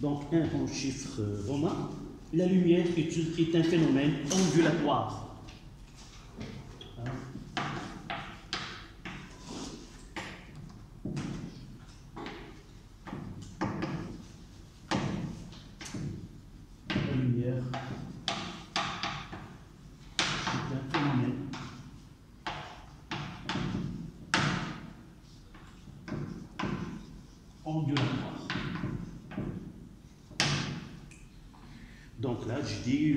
Donc 1 en chiffre romain. La lumière est un phénomène ondulatoire. La lumière est un phénomène ondulatoire. Donc là, je dis,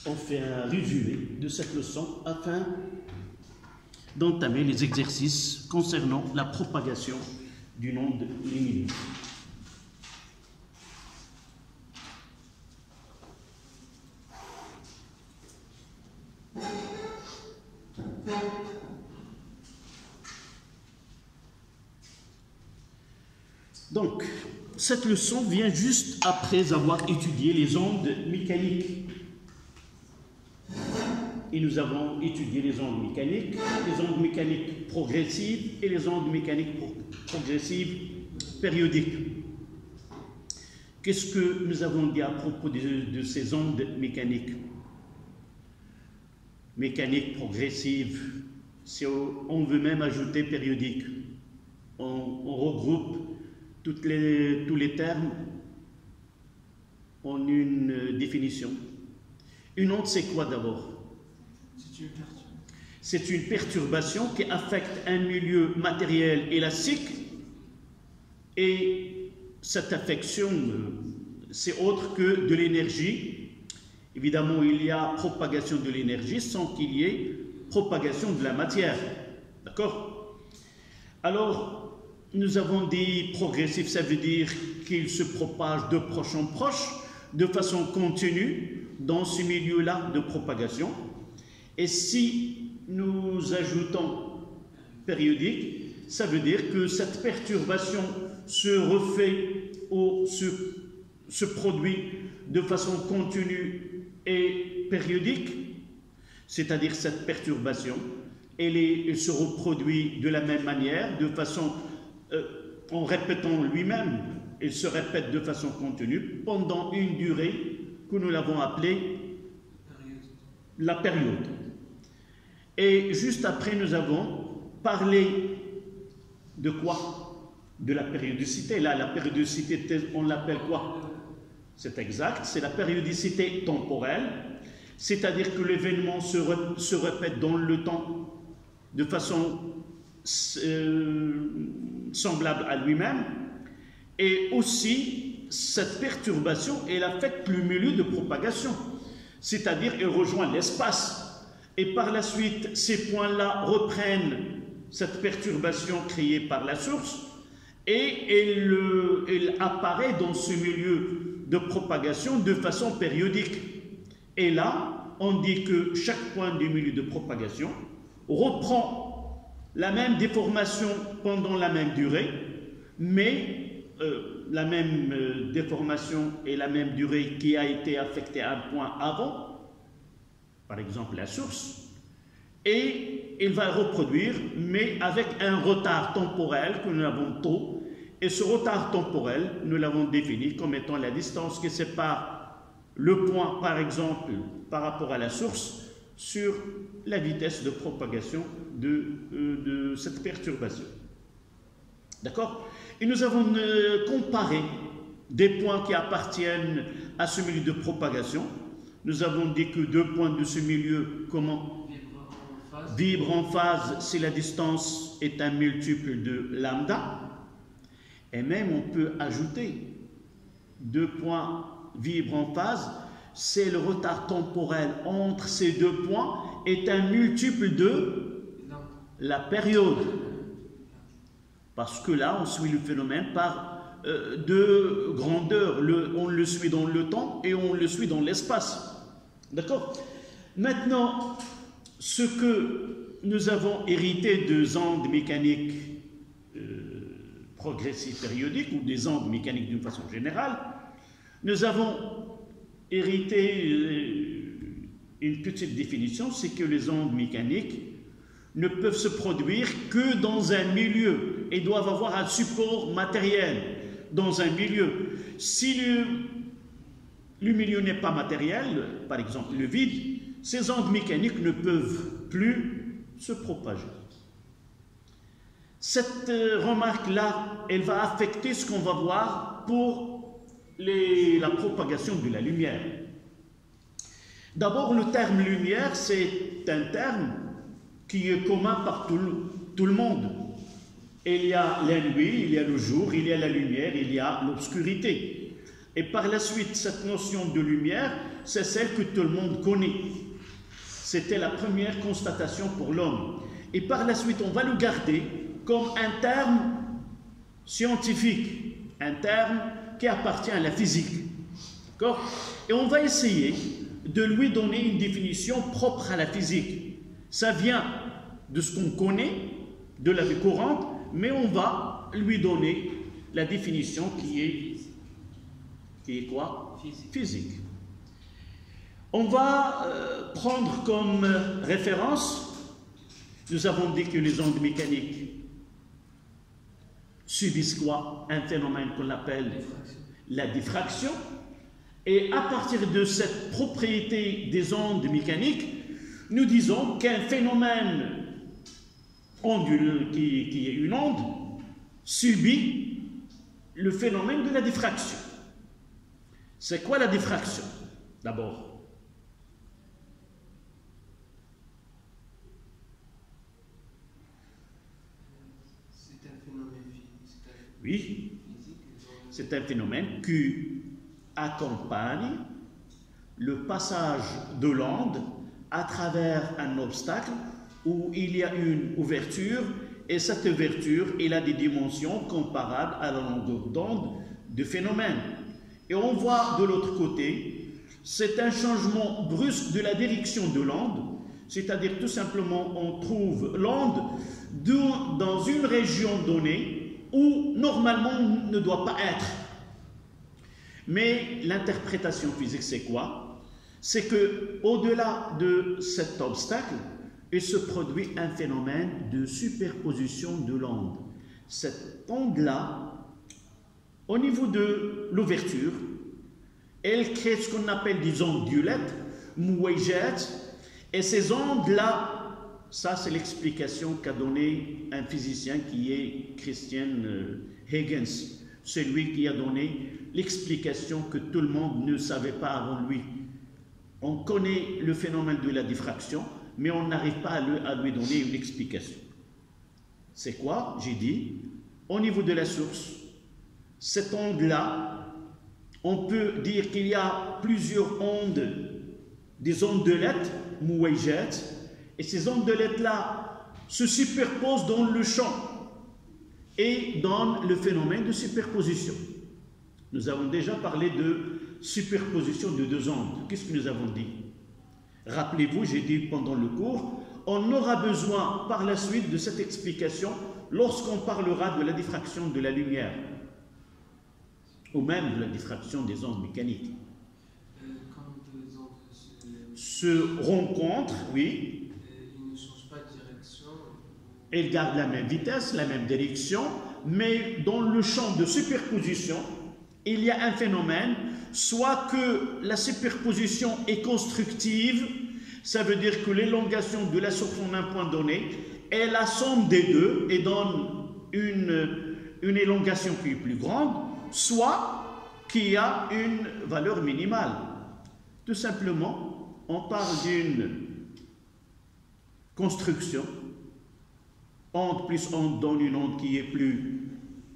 on fait un résumé de cette leçon afin d'entamer les exercices concernant la propagation d'une onde lumineuse. Donc, cette leçon vient juste après avoir étudié les ondes mécaniques. Et nous avons étudié les ondes mécaniques progressives et les ondes mécaniques progressives périodiques. Qu'est-ce que nous avons dit à propos de ces ondes mécaniques? Mécaniques progressives, si on veut même ajouter périodique, on regroupe tous les termes en une définition. Une onde, c'est quoi d'abord? C'est une perturbation qui affecte un milieu matériel élastique, et cette affection, c'est autre que de l'énergie. Évidemment, il y a propagation de l'énergie sans qu'il y ait propagation de la matière. D'accord? Alors, nous avons dit progressif, ça veut dire qu'il se propage de proche en proche, de façon continue, dans ce milieu-là de propagation. Et si nous ajoutons périodique, ça veut dire que cette perturbation se refait ou se produit de façon continue et périodique, c'est-à-dire cette perturbation, elle se reproduit de la même manière, de façon en répétant lui-même, il se répète de façon continue pendant une durée que nous l'avons appelée la période. Et juste après, nous avons parlé de quoi? De la périodicité. Là, la périodicité, on l'appelle quoi? C'est exact, c'est la périodicité temporelle, c'est-à-dire que l'événement se répète dans le temps de façon semblable à lui-même, et aussi cette perturbation, elle affecte le milieu de propagation, c'est-à-dire elle rejoint l'espace, et par la suite ces points-là reprennent cette perturbation créée par la source, et elle apparaît dans ce milieu de propagation de façon périodique. Et là, on dit que chaque point du milieu de propagation reprend la même déformation pendant la même durée, mais la même déformation et la même durée qui a été affectée à un point avant, par exemple la source, et il va reproduire, mais avec un retard temporel que nous avons tôt, et ce retard temporel, nous l'avons défini comme étant la distance qui sépare le point, par exemple, par rapport à la source, sur la vitesse de propagation de cette perturbation. D'accord? Et nous avons comparé des points qui appartiennent à ce milieu de propagation. Nous avons dit que deux points de ce milieu, comment? Vibrent en phase si la distance est un multiple de lambda. Et même on peut ajouter deux points vibrent en phase, c'est le retard temporel entre ces deux points est un multiple de la période. Parce que là, on suit le phénomène par deux grandeurs. On le suit dans le temps et on le suit dans l'espace. D'accord? Maintenant, ce que nous avons hérité des ondes mécaniques progressives périodiques ou des ondes mécaniques d'une façon générale, nous avons hérité une petite définition, c'est que les ondes mécaniques ne peuvent se produire que dans un milieu et doivent avoir un support matériel. dans un milieu. Si le milieu n'est pas matériel, par exemple le vide, ces ondes mécaniques ne peuvent plus se propager. Cette remarque-là, elle va affecter ce qu'on va voir pour la propagation de la lumière. D'abord, le terme lumière, c'est un terme qui est commun par tout le monde. Il y a la nuit, il y a le jour, il y a la lumière, il y a l'obscurité. Et par la suite, cette notion de lumière, c'est celle que tout le monde connaît. C'était la première constatation pour l'homme. Et par la suite, on va le garder comme un terme scientifique, un terme qui appartient à la physique. D'accord? Et on va essayer de lui donner une définition propre à la physique. Ça vient de ce qu'on connaît, de la vie courante, mais on va lui donner la définition qui est quoi? Physique. On va prendre comme référence, nous avons dit que les ondes mécaniques subissent quoi? Un phénomène qu'on appelle la diffraction. Et à partir de cette propriété des ondes mécaniques, nous disons qu'un phénomène qui est une onde subit le phénomène de la diffraction. C'est quoi la diffraction? D'abord, oui, c'est un phénomène qui accompagne le passage de l'onde à travers un obstacle où il y a une ouverture et cette ouverture elle a des dimensions comparables à la longueur d'onde du phénomène. Et on voit de l'autre côté, c'est un changement brusque de la direction de l'onde, c'est-à-dire tout simplement on trouve l'onde dans une région donnée où normalement on ne doit pas être. Mais l'interprétation physique, c'est quoi? C'est que au-delà de cet obstacle, il se produit un phénomène de superposition de l'onde. Cette onde-là, au niveau de l'ouverture, elle crée ce qu'on appelle des ondes violettes, mouwayjat, et ces ondes-là, ça c'est l'explication qu'a donné un physicien qui est Christian Huygens. C'est lui qui a donné l'explication que tout le monde ne savait pas avant lui. On connaît le phénomène de la diffraction, mais on n'arrive pas à lui donner une explication. C'est quoi? J'ai dit, au niveau de la source, cette onde-là, on peut dire qu'il y a plusieurs ondes, des ondes de lettres, mouwayjat, et ces ondes de lettres-là se superposent dans le champ et dans le phénomène de superposition. Nous avons déjà parlé de superposition de deux ondes. Qu'est-ce que nous avons dit? Rappelez-vous, j'ai dit pendant le cours, on aura besoin par la suite de cette explication lorsqu'on parlera de la diffraction de la lumière ou même de la diffraction des ondes mécaniques. Quand deux ondes se rencontrent, oui. Ils ne changent pas de direction. Elles gardent la même vitesse, la même direction, mais dans le champ de superposition, il y a un phénomène, soit que la superposition est constructive, ça veut dire que l'élongation de la source en un point donné est la somme des deux et donne une élongation qui est plus grande, soit qui a une valeur minimale. Tout simplement, on parle d'une construction. Onde plus onde donne une onde qui est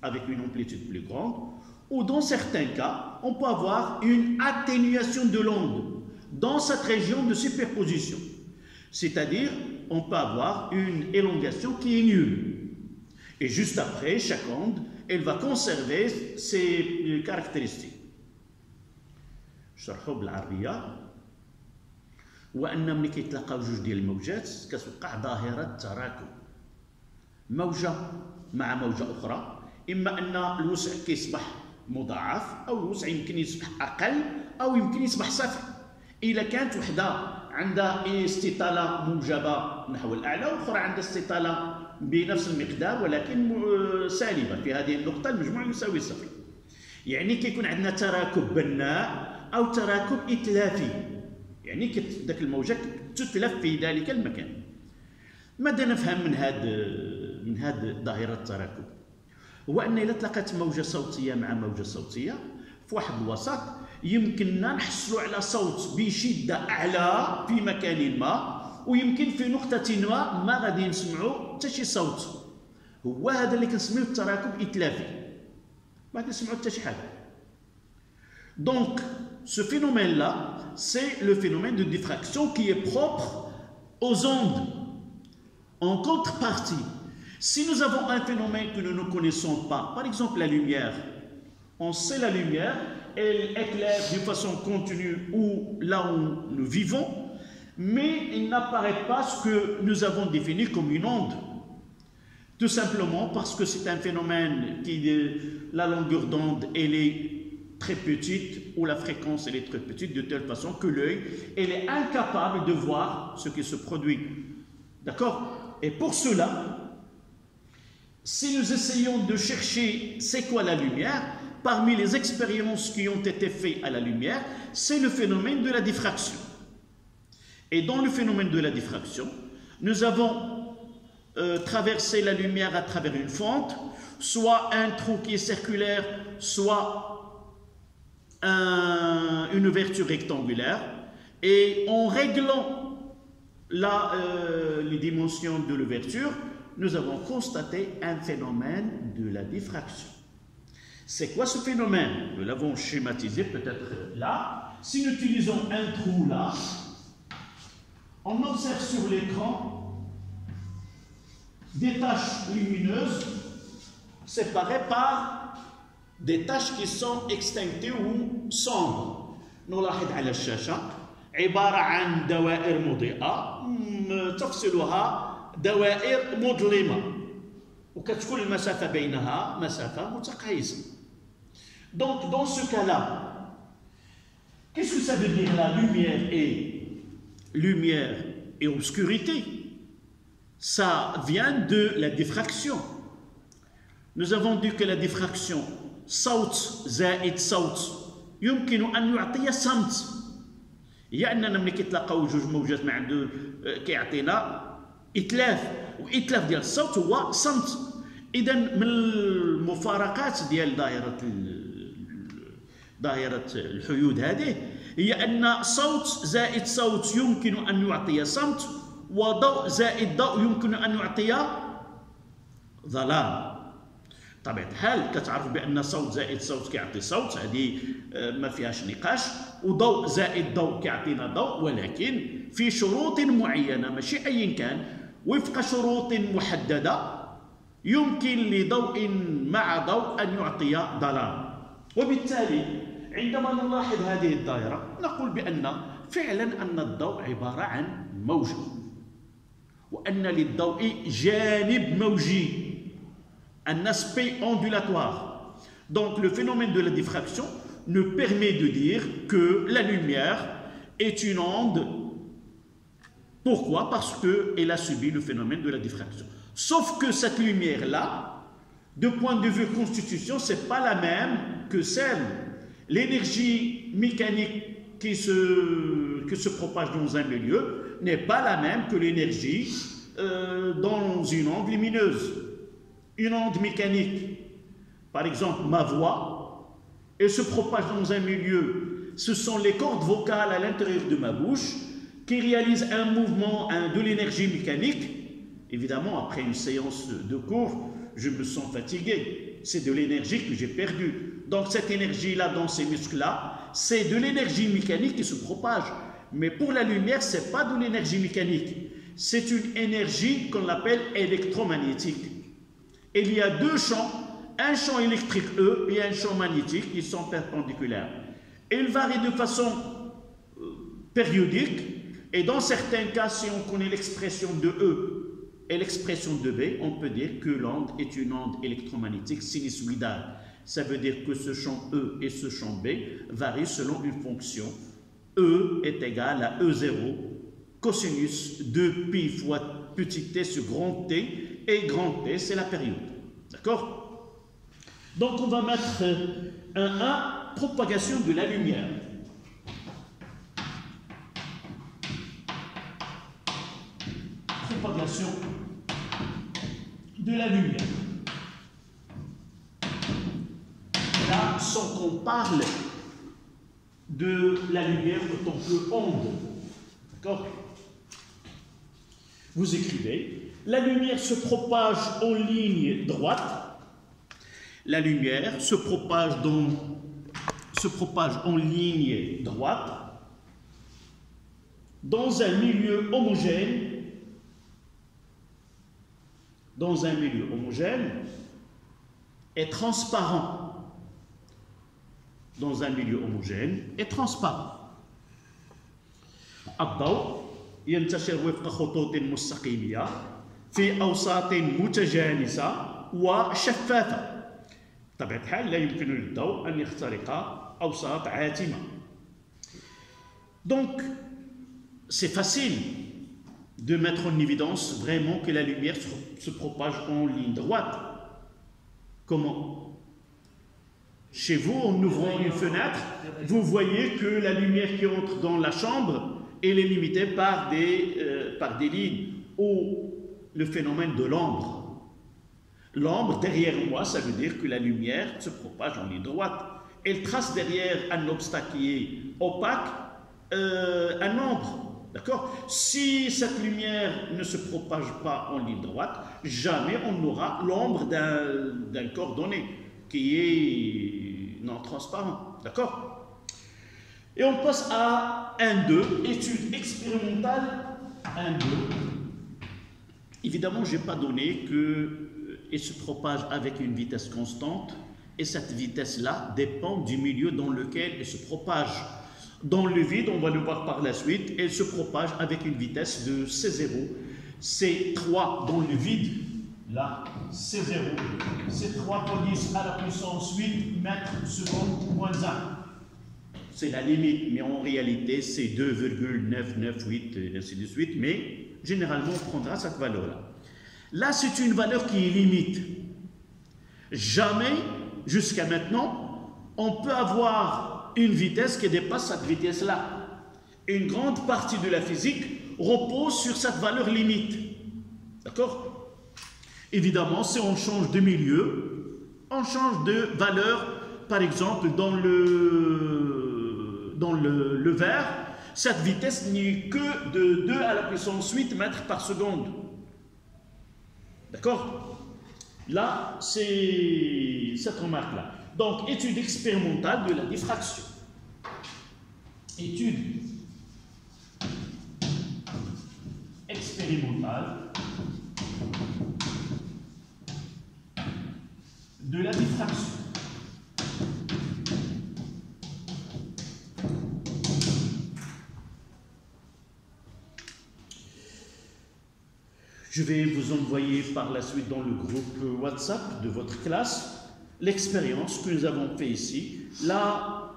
avec une amplitude plus grande, ou dans certains cas, on peut avoir une atténuation de l'onde dans cette région de superposition. C'est-à-dire, on peut avoir une élongation qui est nulle. Et juste après, chaque onde, elle va conserver ses caractéristiques. شرحوا بالعربية وأن ملي كيتلاقاو جوج ديال الموجات كتوقع ظاهرة تراكم. موجة مع موجة أخرى، إما أن الوسع كيصبح مضاعف أو الوسع يمكن يصبح أقل أو يمكن يصبح صفر. إذا كانت وحدة عندها استطالة موجبة نحو الأعلى وأخرى عندها استطالة بنفس المقدار ولكن سالبة، في هذه النقطة المجموع يساوي صفر. يعني كيكون عندنا تراكب بناء أو تراكب إتلافي، يعني ذاك الموجة تتلف في ذلك المكان. ماذا نفهم من هذه ظاهرة التراكب؟ هو أن إذا تلاقت موجة صوتية مع موجة صوتية في واحد الوسط يمكننا نحصلوا على صوت بشدة أعلى في مكان ما، ويمكن في نقطة ما غادي نسمعوا حتى شي صوت. هو هذا اللي كنسميوه التراكب إتلافي، ما غادي نسمعوا حتى شي حاجة. Donc, ce phénomène-là, c'est le phénomène de diffraction qui est propre aux ondes. En contrepartie, si nous avons un phénomène que nous ne connaissons pas, par exemple la lumière, on sait la lumière, elle éclaire d'une façon continue ou là où nous vivons, mais il n'apparaît pas ce que nous avons défini comme une onde. Tout simplement parce que c'est un phénomène qui, la longueur d'onde, elle est très petite, ou la fréquence elle est très petite, de telle façon que l'œil est incapable de voir ce qui se produit. D'accord? Et pour cela, si nous essayons de chercher c'est quoi la lumière, parmi les expériences qui ont été faites à la lumière, c'est le phénomène de la diffraction. Et dans le phénomène de la diffraction, nous avons traversé la lumière à travers une fente, soit un trou qui est circulaire, soit une ouverture rectangulaire, et en réglant les dimensions de l'ouverture, nous avons constaté un phénomène de la diffraction. C'est quoi ce phénomène? Nous l'avons schématisé peut-être là. Si nous utilisons un trou là, on observe sur l'écran des taches lumineuses séparées par des taches qui sont extinctées ou sombres. نلاحظ على الشاشة عبارة عن دوائر مضيئة تفصلها دوائر مظلمة وكتكون المسافة بينها مسافة متقايسة. Donc dans ce cas-là, qu'est-ce que ça veut dire la lumière et obscurité? Ça vient de la diffraction. Nous avons dit que la diffraction صوت زائد صوت يمكن أن يعطي صمت. هي أننا ملي كيتلاقاو جوج موجات ما عنده كيعطينا إتلاف، وإتلاف ديال الصوت هو صمت. إذا من المفارقات ديال دائرة الحيود هذه هي أن صوت زائد صوت يمكن أن يعطي صمت، وضوء زائد ضوء يمكن أن يعطي ظلام. طبيعة الحال كتعرف بأن صوت زائد صوت كيعطي صوت، هذه ما فيهاش نقاش، وضوء زائد ضوء كيعطينا ضوء، ولكن في شروط معينة ماشي أي كان، وفق شروط محددة يمكن لضوء مع ضوء أن يعطي ظلام. وبالتالي عندما نلاحظ هذه الدائرة نقول بأن فعلا أن الضوء عبارة عن موجة، وأن للضوء جانب موجي، un aspect ondulatoire. Donc le phénomène de la diffraction nous permet de dire que la lumière est une onde. Pourquoi? Parce qu'elle a subi le phénomène de la diffraction. Sauf que cette lumière-là, de point de vue constitution, ce n'est pas la même que celle. L'énergie mécanique qui se propage dans un milieu n'est pas la même que l'énergie dans une onde lumineuse. Une onde mécanique, par exemple ma voix, elle se propage dans un milieu, ce sont les cordes vocales à l'intérieur de ma bouche qui réalisent un mouvement de l'énergie mécanique. Évidemment, après une séance de cours, je me sens fatigué, c'est de l'énergie que j'ai perdue. Donc cette énergie-là dans ces muscles-là, c'est de l'énergie mécanique qui se propage. Mais pour la lumière, ce n'est pas de l'énergie mécanique, c'est une énergie qu'on appelle électromagnétique. Il y a deux champs, un champ électrique E et un champ magnétique qui sont perpendiculaires. Ils varient de façon périodique, et dans certains cas, si on connaît l'expression de E et l'expression de B, on peut dire que l'onde est une onde électromagnétique sinusoïdale. Ça veut dire que ce champ E et ce champ B varient selon une fonction. E est égal à E0 cosinus de pi fois petit t sur grand T, et grand T, c'est la période. D'accord? Donc on va mettre un 1, propagation de la lumière. Propagation de la lumière. Là, sans qu'on parle de la lumière en tant que onde. D'accord? Vous écrivez, la lumière se propage en ligne droite. La lumière se propage en ligne droite dans un milieu homogène. Dans un milieu homogène et transparent. Dans un milieu homogène et transparent. الضوء ينتشر وفق خطوط مستقيمة في أوساط متجانسة وشفافة. بطبيعة الحال لا يمكن للضوء أن يخترق أوساط عاتمة. Donc, c'est facile de mettre en évidence vraiment que la lumière se propage en ligne droite. Comment? Chez vous, en ouvrant une fenêtre, vous voyez que la lumière qui entre dans la chambre, elle est limitée par des lignes, ou le phénomène de l'ombre. L'ombre, derrière moi, ça veut dire que la lumière se propage en ligne droite. Elle trace derrière un obstacle qui est opaque, un ombre. D'accord? Si cette lumière ne se propage pas en ligne droite, jamais on aura l'ombre d'un corps donné qui est non transparent. D'accord? Et on passe à 1-2, étude expérimentale 1-2. Évidemment, je n'ai pas donné qu'elle se propage avec une vitesse constante et cette vitesse-là dépend du milieu dans lequel elle se propage. Dans le vide, on va le voir par la suite, elle se propage avec une vitesse de C0. C3 dans le vide, là, C0. C3 pour 10 à la puissance 8 mètres seconde moins 1. C'est la limite, mais en réalité, c'est 2,998, et ainsi de suite. Mais généralement, on prendra cette valeur-là. Là, c'est une valeur qui est limite. Jamais, jusqu'à maintenant, on peut avoir une vitesse qui dépasse cette vitesse-là. Une grande partie de la physique repose sur cette valeur limite. D'accord? Évidemment, si on change de milieu, on change de valeur. Par exemple, dans le verre, cette vitesse n'est que de 2 à la puissance 8 mètres par seconde. D'accord? Là, c'est cette remarque-là. Donc, étude expérimentale de la diffraction. Étude expérimentale de la diffraction. Je vais vous envoyer par la suite dans le groupe WhatsApp de votre classe l'expérience que nous avons fait ici. Là,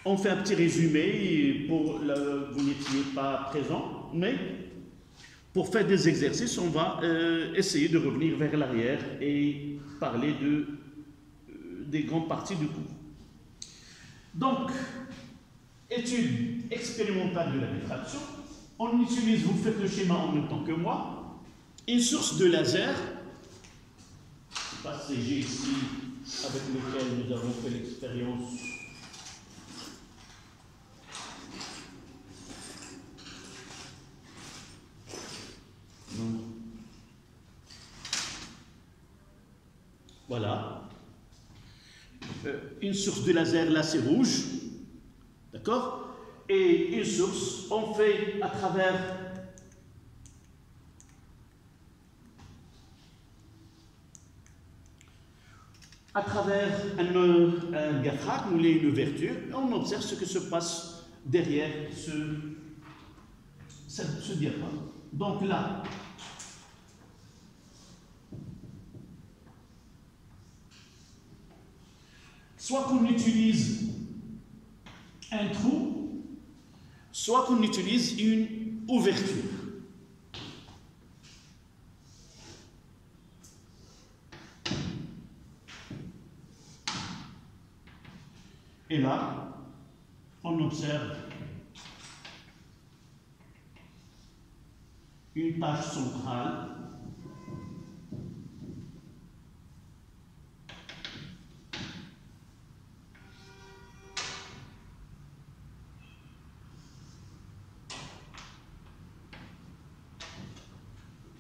on fait un petit résumé, vous n'étiez pas présent, mais pour faire des exercices, on va essayer de revenir vers l'arrière et parler des grandes parties du cours. Donc, étude expérimentale de la diffraction. On utilise, vous faites le schéma en même temps que moi, une source de laser, c'est G ici, avec lequel nous avons fait l'expérience. Voilà. Une source de laser, là c'est rouge. D'accord? Et une source, on fait à travers un diaphragme ou une ouverture, on observe ce que se passe derrière ce diaphragme. Donc là, soit qu'on utilise un trou, soit qu'on utilise une ouverture. Et là, on observe une tache centrale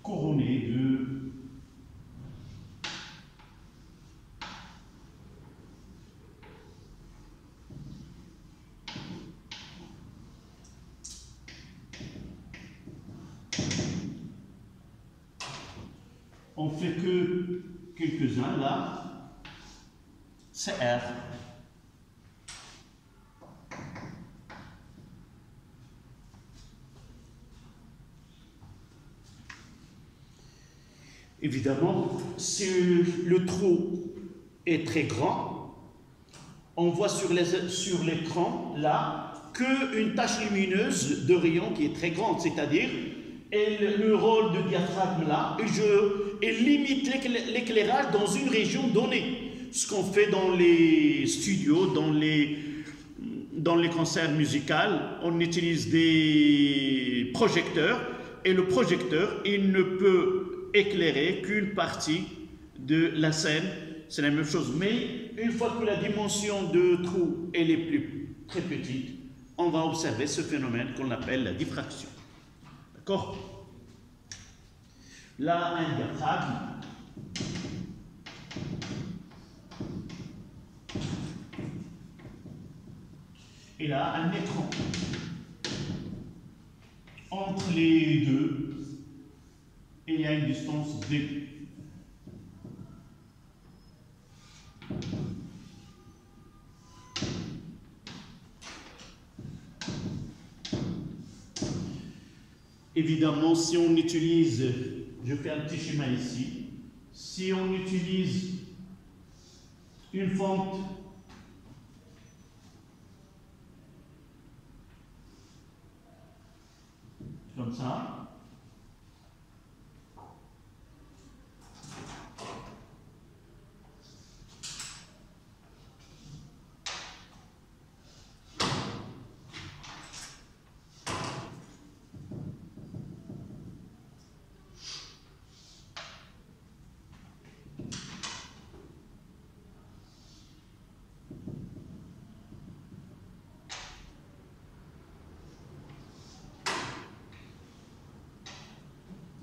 couronnée de on fait que quelques-uns là, c'est R. Évidemment, si le trou est très grand, on voit sur l'écran là qu'une tache lumineuse de rayon qui est très grande, c'est-à-dire le rôle de diaphragme là, et limite l'éclairage dans une région donnée. Ce qu'on fait dans les studios, dans les concerts musicaux, on utilise des projecteurs, et le projecteur, il ne peut éclairer qu'une partie de la scène. C'est la même chose, mais une fois que la dimension de trou elle est très petite, on va observer ce phénomène qu'on appelle la diffraction. D'accord? Là, un diaphragme. Et là, un écran. Entre les deux, il y a une distance D. Évidemment, si on utilise, je fais un petit schéma ici, si on utilise une fente comme ça,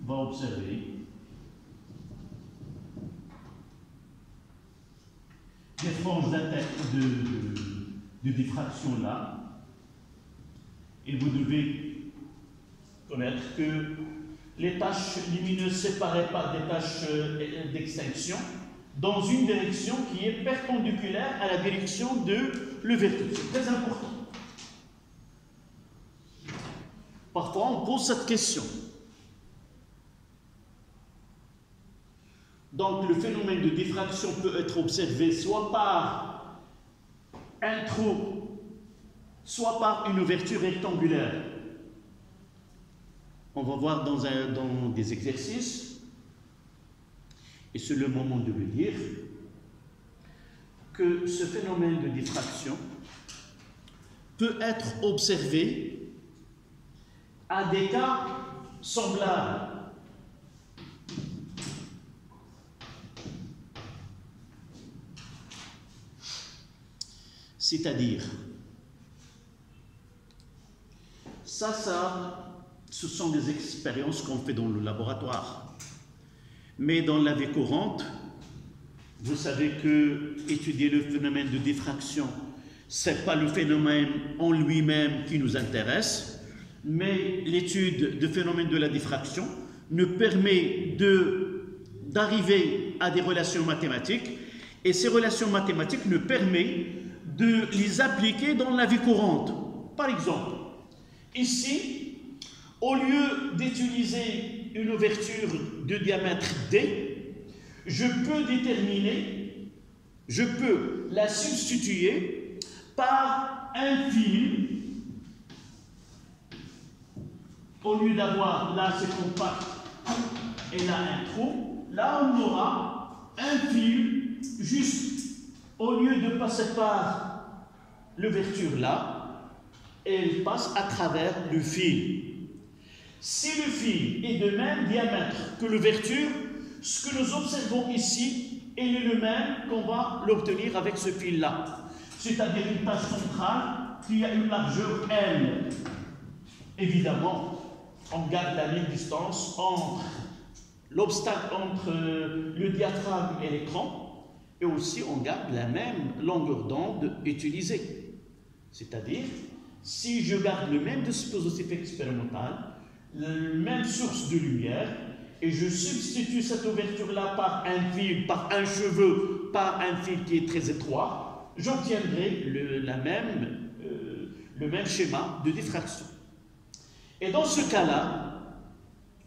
va observer des franges de diffraction là, et vous devez connaître que les taches lumineuses séparées par des taches d'extinction dans une direction qui est perpendiculaire à la direction de l'ouverture. C'est très important. Parfois, on pose cette question. Donc, le phénomène de diffraction peut être observé soit par un trou, soit par une ouverture rectangulaire. On va voir dans des exercices, et c'est le moment de le dire, que ce phénomène de diffraction peut être observé à des cas semblables. C'est-à-dire, ce sont des expériences qu'on fait dans le laboratoire. Mais dans la vie courante, vous savez que étudier le phénomène de diffraction, ce n'est pas le phénomène en lui-même qui nous intéresse, mais l'étude du phénomène de la diffraction nous permet d'arriver à des relations mathématiques, et ces relations mathématiques nous permettent de les appliquer dans la vie courante. Par exemple, ici, au lieu d'utiliser une ouverture de diamètre D, je peux la substituer par un fil. Au lieu d'avoir là c'est compact et là un trou, là on aura un fil juste. Au lieu de passer par l'ouverture là, elle passe à travers le fil. Si le fil est de même diamètre que l'ouverture, ce que nous observons ici, il est le même qu'on va l'obtenir avec ce fil-là. C'est-à-dire une tache centrale qui a une largeur L. Évidemment, on garde la même distance entre l'obstacle, entre le diaphragme et l'écran, et aussi on garde la même longueur d'onde utilisée. C'est-à-dire, si je garde le même dispositif expérimental, la même source de lumière, et je substitue cette ouverture-là par un fil, par un cheveu, par un fil qui est très étroit, j'obtiendrai le même schéma de diffraction. Et dans ce cas-là,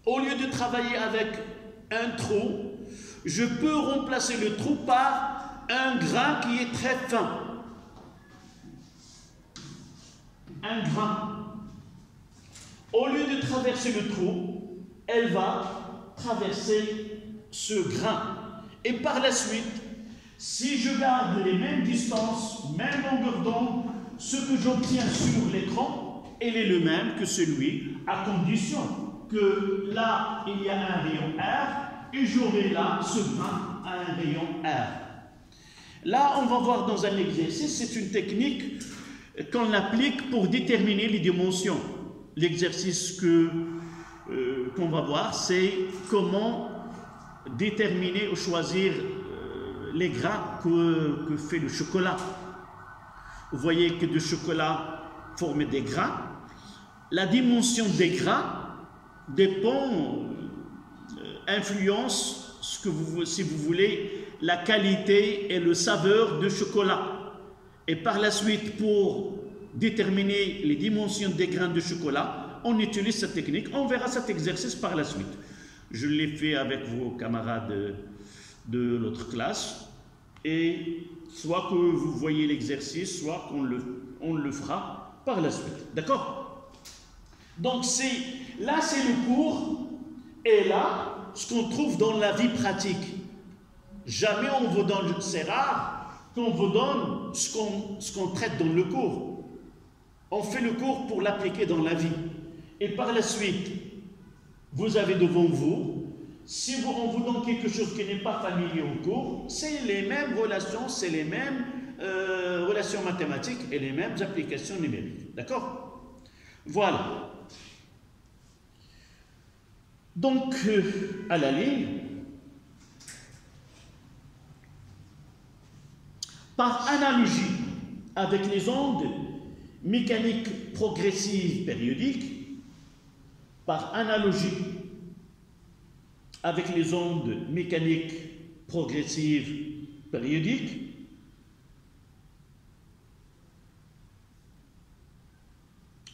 au lieu de travailler avec un trou, je peux remplacer le trou par un grain qui est très fin. Un grain. Au lieu de traverser le trou, elle va traverser ce grain. Et par la suite, si je garde les mêmes distances, même longueur d'onde, ce que j'obtiens sur l'écran, il est le même que celui, à condition que là, il y a un rayon R, et j'aurai là, ce grain, un rayon R. Là, on va voir dans un exercice, c'est une technique qu'on applique pour déterminer les dimensions. L'exercice qu'on va voir, c'est comment déterminer ou choisir les grains que fait le chocolat. Vous voyez que le chocolat forme des grains. La dimension des grains dépend, influence, si vous voulez, la qualité et le saveur du chocolat. Et par la suite, pour déterminer les dimensions des grains de chocolat, on utilise cette technique. On verra cet exercice par la suite. Je l'ai fait avec vos camarades de l'autre classe. Et soit que vous voyez l'exercice, soit qu'on le fera par la suite. D'accord? Donc là, c'est le cours. Et là, ce qu'on trouve dans la vie pratique. Jamais on vous donne, c'est rare qu'on vous donne ce qu'on traite dans le cours. On fait le cours pour l'appliquer dans la vie. Et par la suite, vous avez devant vous, si on vous donne quelque chose qui n'est pas familier au cours, c'est les mêmes relations, c'est les mêmes relations mathématiques et les mêmes applications numériques. D'accord? Voilà. Donc, à la ligne, par analogie avec les ondes mécaniques progressives périodiques, par analogie avec les ondes mécaniques progressives périodiques,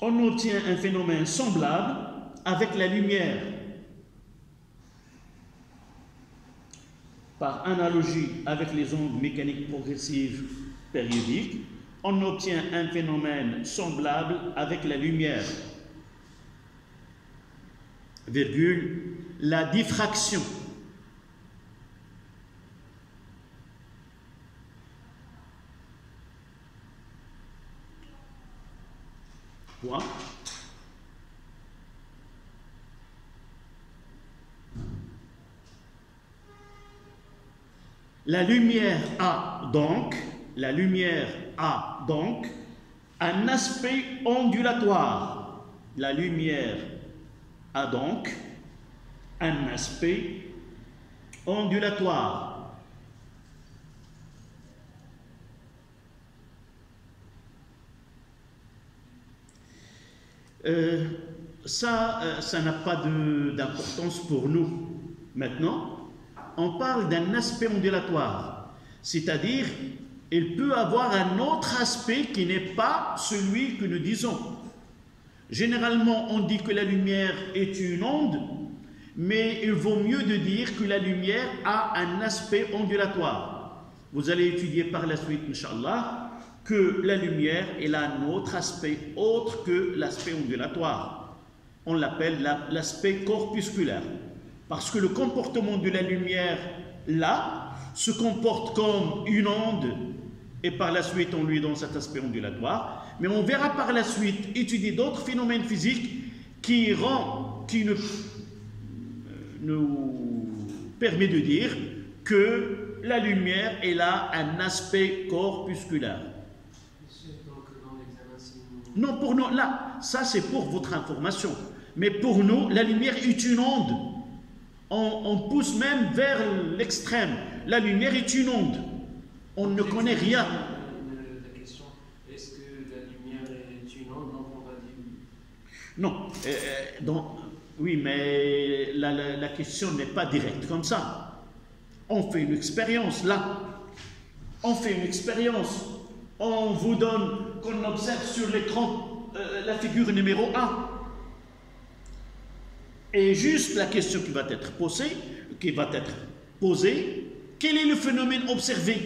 on obtient un phénomène semblable avec la lumière. Par analogie avec les ondes mécaniques progressives périodiques, on obtient un phénomène semblable avec la lumière. Virgule, la diffraction. Point. La lumière a donc un aspect ondulatoire. La lumière a donc un aspect ondulatoire. Ça n'a pas d'importance pour nous. Maintenant, on parle d'un aspect ondulatoire, c'est-à-dire il peut avoir un autre aspect qui n'est pas celui que nous disons. Généralement, on dit que la lumière est une onde, mais il vaut mieux de dire que la lumière a un aspect ondulatoire. Vous allez étudier par la suite, Inch'Allah, que la lumière elle a un autre aspect autre que l'aspect ondulatoire. On l'appelle l'aspect corpusculaire. Parce que le comportement de la lumière, là, se comporte comme une onde et par la suite on lui donne cet aspect ondulatoire. Mais on verra par la suite étudier d'autres phénomènes physiques qui nous permet de dire que la lumière elle a un aspect corpusculaire. Donc, dans l'examen, c'est Non, pour nous, là, ça c'est pour votre information. Mais pour nous, la lumière est une onde. On pousse même vers l'extrême. La lumière est une onde. On ne connaît rien. La question, est-ce que la lumière est une onde? Donc on va dire. Non. Oui, mais la question n'est pas directe comme ça. On fait une expérience là. On fait une expérience. On vous donne, qu'on observe sur l'écran, la figure numéro 1. Et juste la question qui va être posée, quel est le phénomène observé?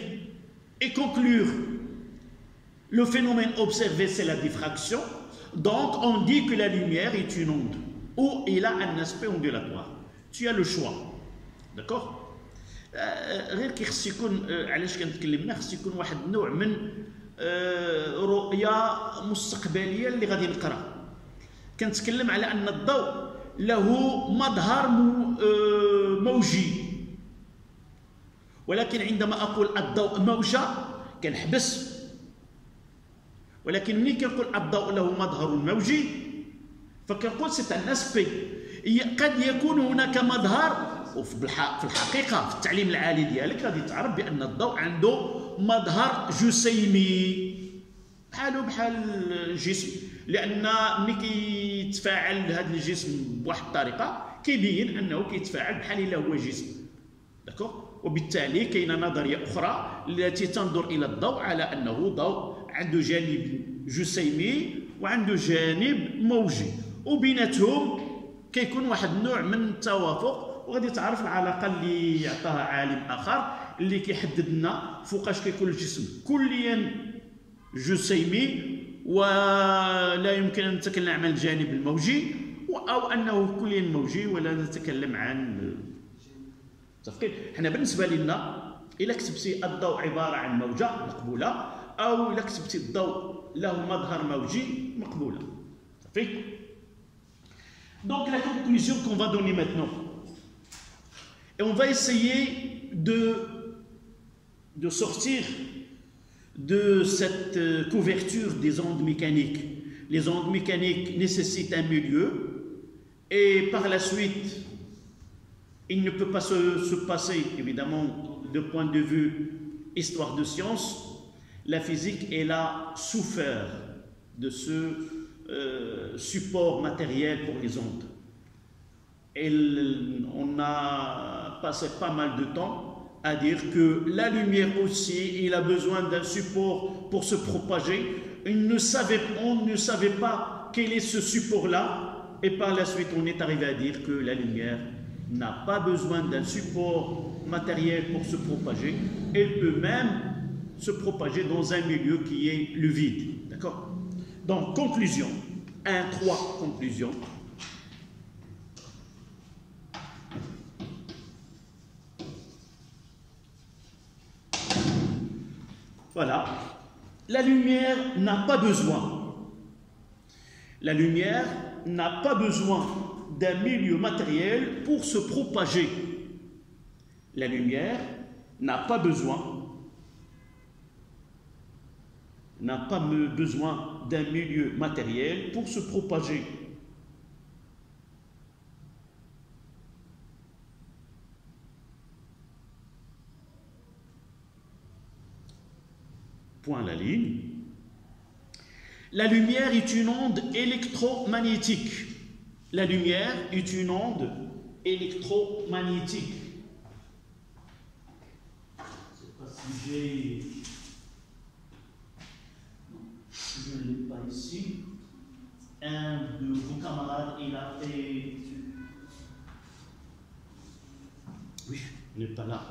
Et conclure. Le phénomène observé, c'est la diffraction. Donc, on dit que la lumière est une onde, ou il a un aspect ondulatoire. Tu as le choix. D'accord؟ غير كي خص يكون علاش كنتكلم خص يكون واحد النوع من رؤيه مستقبليه اللي غادي نقرا. كنتكلم على ان الضوء له مظهر موجي، ولكن عندما اقول الضوء موجه كنحبس، ولكن ملي كنقول الضوء له مظهر موجي فكنقول سي ان اسبي. قد يكون هناك مظهر، وفي الحقيقه في التعليم العالي ديالك غادي تعرف بان الضوء عنده مظهر جسيمي بحال الجسم، لان ملي كيتفاعل هذا الجسم بواحد الطريقه كيبين انه كيتفاعل بحال الا هو جسم. داكوغ؟ وبالتالي كاينه نظريه اخرى التي تنظر الى الضوء على انه ضوء عنده جانب جسيمي وعنده جانب موجي، وبيناتهم كيكون واحد النوع من التوافق. وغادي تعرف العلاقه اللي يعطاها عالم اخر اللي كيحدد لنا فوقاش كيكون الجسم كليا جسيمي ولا يمكن ان نتكلم عن الجانب الموجي، او انه كليا موجي ولا نتكلم عن تفقيد. حنا بالنسبه لنا الا كتبتي الضوء عباره عن موجه مقبوله، او الا كتبتي الضوء له مظهر موجي مقبوله. صافي. Donc la conclusion qu'on va donner maintenant, et on va essayer de sortir de cette couverture des ondes mécaniques. Les ondes mécaniques nécessitent un milieu, et par la suite, il ne peut pas se passer, évidemment, de point de vue histoire de science, la physique, elle a souffert de ce support matériel pour les ondes. On a passé pas mal de temps à dire que la lumière aussi, il a besoin d'un support pour se propager. On ne savait pas quel est ce support-là, et par la suite, on est arrivé à dire que la lumière n'a pas besoin d'un support matériel pour se propager. Elle peut même se propager dans un milieu qui est le vide. D'accord? Donc, conclusion. 3 conclusions. Voilà. La lumière n'a pas besoin. La lumière n'a pas besoin d'un milieu matériel pour se propager. La lumière n'a pas besoin d'un milieu matériel pour se propager. Point la ligne. La lumière est une onde électromagnétique. La lumière est une onde électromagnétique. Je ne sais pas si j'ai... Je ne l'ai pas ici. Un de vos camarades, il a fait... Oui, il n'est pas là.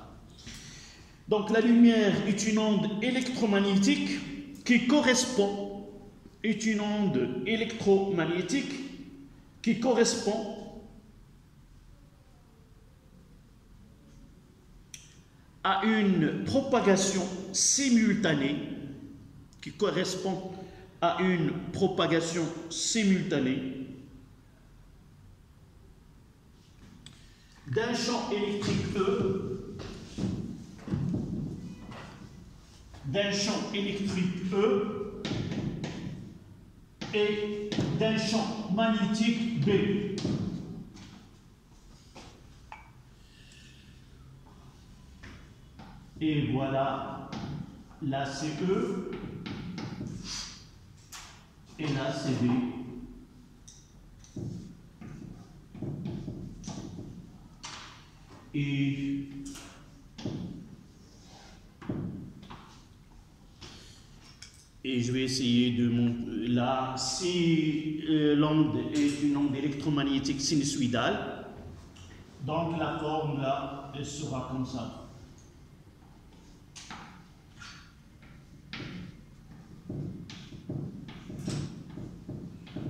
Donc la lumière est une onde électromagnétique qui correspond à une propagation simultanée qui correspond à une propagation simultanée d'un champ électrique E, et d'un champ magnétique B. Et voilà, là c'est E et là c'est B. Et je vais essayer de montrer. Là, si l'onde est une onde électromagnétique sinusoïdale, donc la forme là, elle sera comme ça.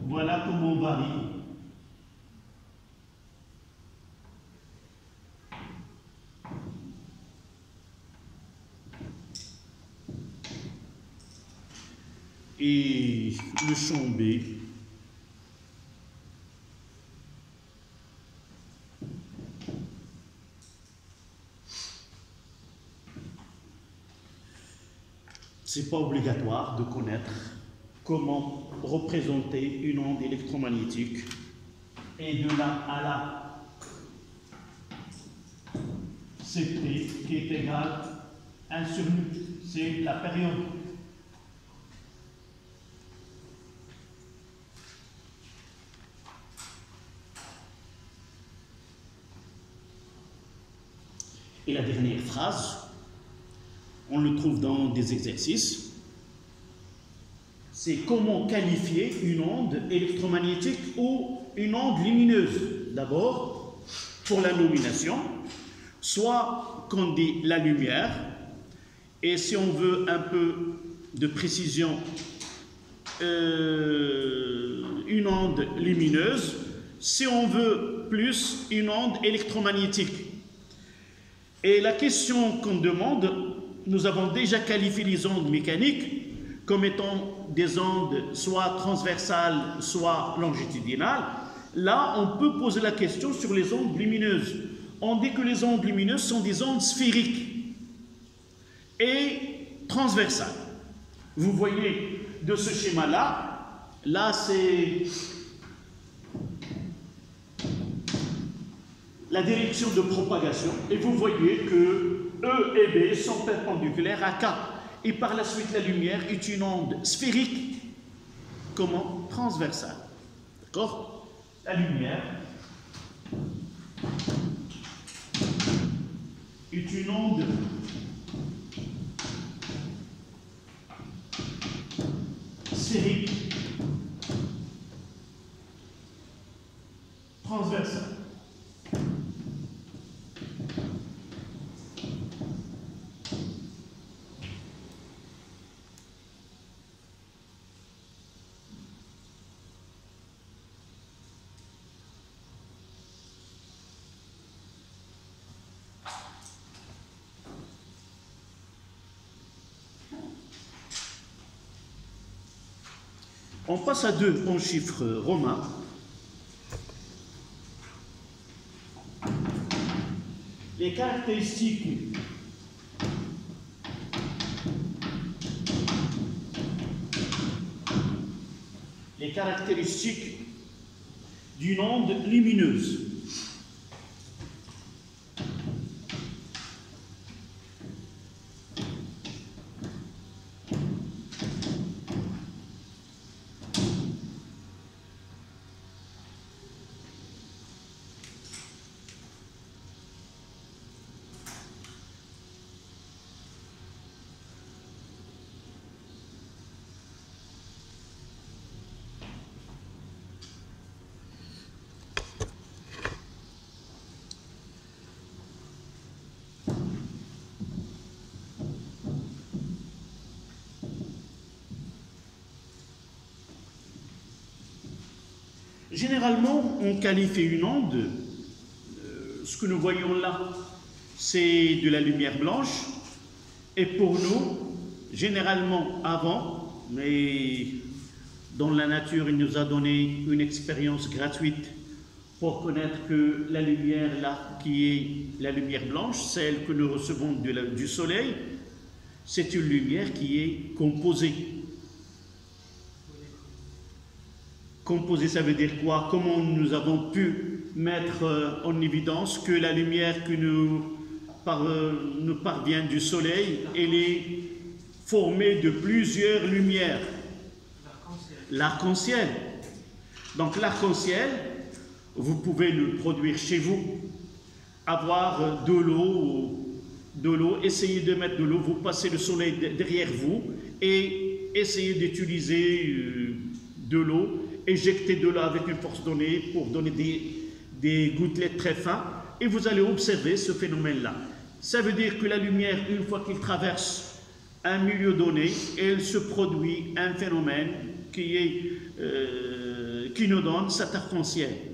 Voilà comment on varie. Et le champ B, c'est pas obligatoire de connaître comment représenter une onde électromagnétique. Et de là à là, c'est T qui est égal à 1 sur nu, c'est la période. Et la dernière phrase, on le trouve dans des exercices, c'est comment qualifier une onde électromagnétique ou une onde lumineuse. D'abord, pour la nomination, soit qu'on dit la lumière, et si on veut un peu de précision, une onde lumineuse, si on veut plus, une onde électromagnétique. Et la question qu'on demande, nous avons déjà qualifié les ondes mécaniques comme étant des ondes soit transversales, soit longitudinales. Là, on peut poser la question sur les ondes lumineuses. On dit que les ondes lumineuses sont des ondes sphériques et transversales. Vous voyez de ce schéma-là, là c'est la direction de propagation, et vous voyez que E et B sont perpendiculaires à K. Et par la suite, la lumière est une onde sphérique, comment? Transversale. D'accord? La lumière est une onde sphérique transversale. On passe à 2 en chiffres romains. Les caractéristiques d'une onde lumineuse. Généralement, on qualifie une onde, ce que nous voyons là, c'est de la lumière blanche, et pour nous, généralement avant, mais dans la nature, il nous a donné une expérience gratuite pour connaître que la lumière là, qui est la lumière blanche, celle que nous recevons du soleil, c'est une lumière qui est composée. Composée, ça veut dire quoi? Comment nous avons pu mettre en évidence que la lumière qui nous parvient du soleil, elle est formée de plusieurs lumières. L'arc-en-ciel. Donc l'arc-en-ciel, vous pouvez le produire chez vous, avoir de l'eau, essayez de mettre de l'eau, vous passez le soleil derrière vous et essayez d'utiliser de l'eau, éjectez de l'eau avec une force donnée pour donner des gouttelettes très fins et vous allez observer ce phénomène-là. Ça veut dire que la lumière, une fois qu'il traverse un milieu donné, elle se produit un phénomène qui nous donne cet arc-en-ciel.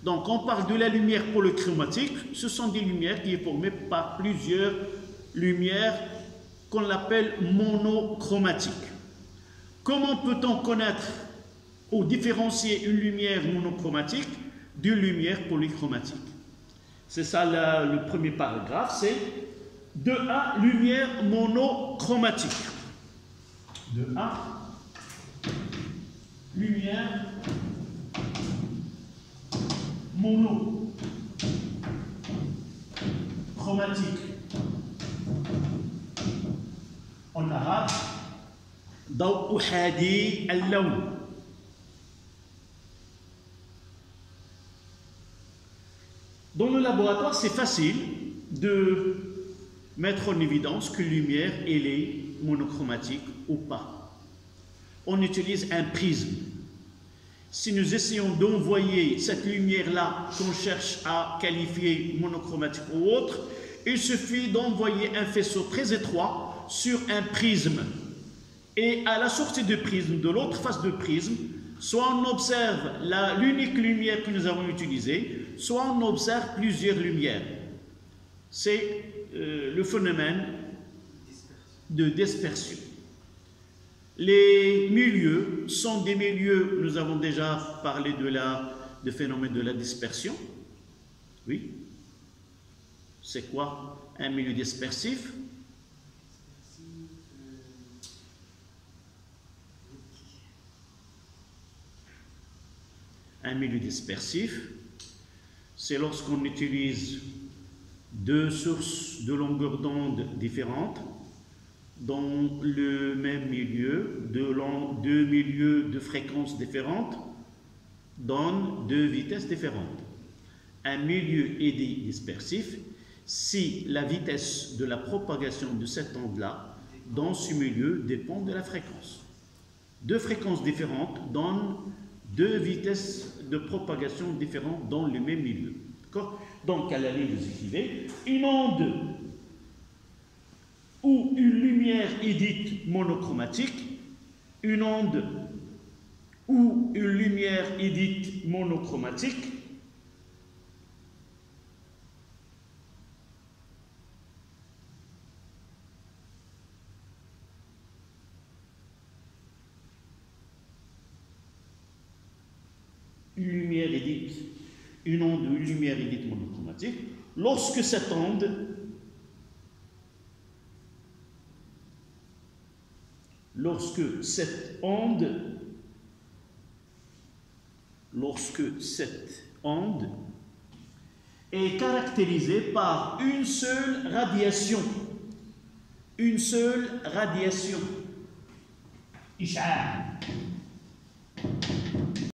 Donc on parle de la lumière polychromatique, ce sont des lumières qui sont formées par plusieurs lumières qu'on appelle monochromatiques. Comment peut-on connaître ou différencier une lumière monochromatique d'une lumière polychromatique? C'est ça le premier paragraphe, c'est 2A, lumière monochromatique. 2A, lumière monochromatique. En arabe, ضوء أحادي اللون. Dans le laboratoire, c'est facile de mettre en évidence qu'une lumière elle est monochromatique ou pas. On utilise un prisme. Si nous essayons d'envoyer cette lumière-là qu'on cherche à qualifier monochromatique ou autre, il suffit d'envoyer un faisceau très étroit sur un prisme. Et à la sortie du prisme, de l'autre face du prisme, soit on observe l'unique lumière que nous avons utilisée, soit on observe plusieurs lumières. C'est le phénomène de dispersion. Les milieux sont des milieux, nous avons déjà parlé du phénomène de la dispersion. Oui. C'est quoi un milieu dispersif? Un milieu dispersif, c'est lorsqu'on utilise deux sources de longueur d'onde différentes dans le même milieu, deux milieux de fréquences différentes donnent deux vitesses différentes. Un milieu est dispersif si la vitesse de la propagation de cette onde-là dans ce milieu dépend de la fréquence. Deux fréquences différentes donnent deux vitesses de propagation différentes dans le même milieu. Donc, à la ligne, vous écrivez une onde ou une lumière est dite monochromatique, une onde ou une lumière est dite monochromatique, une onde ou une lumière est dite monochromatique, lorsque cette onde est caractérisée par une seule radiation, Ish'a'a.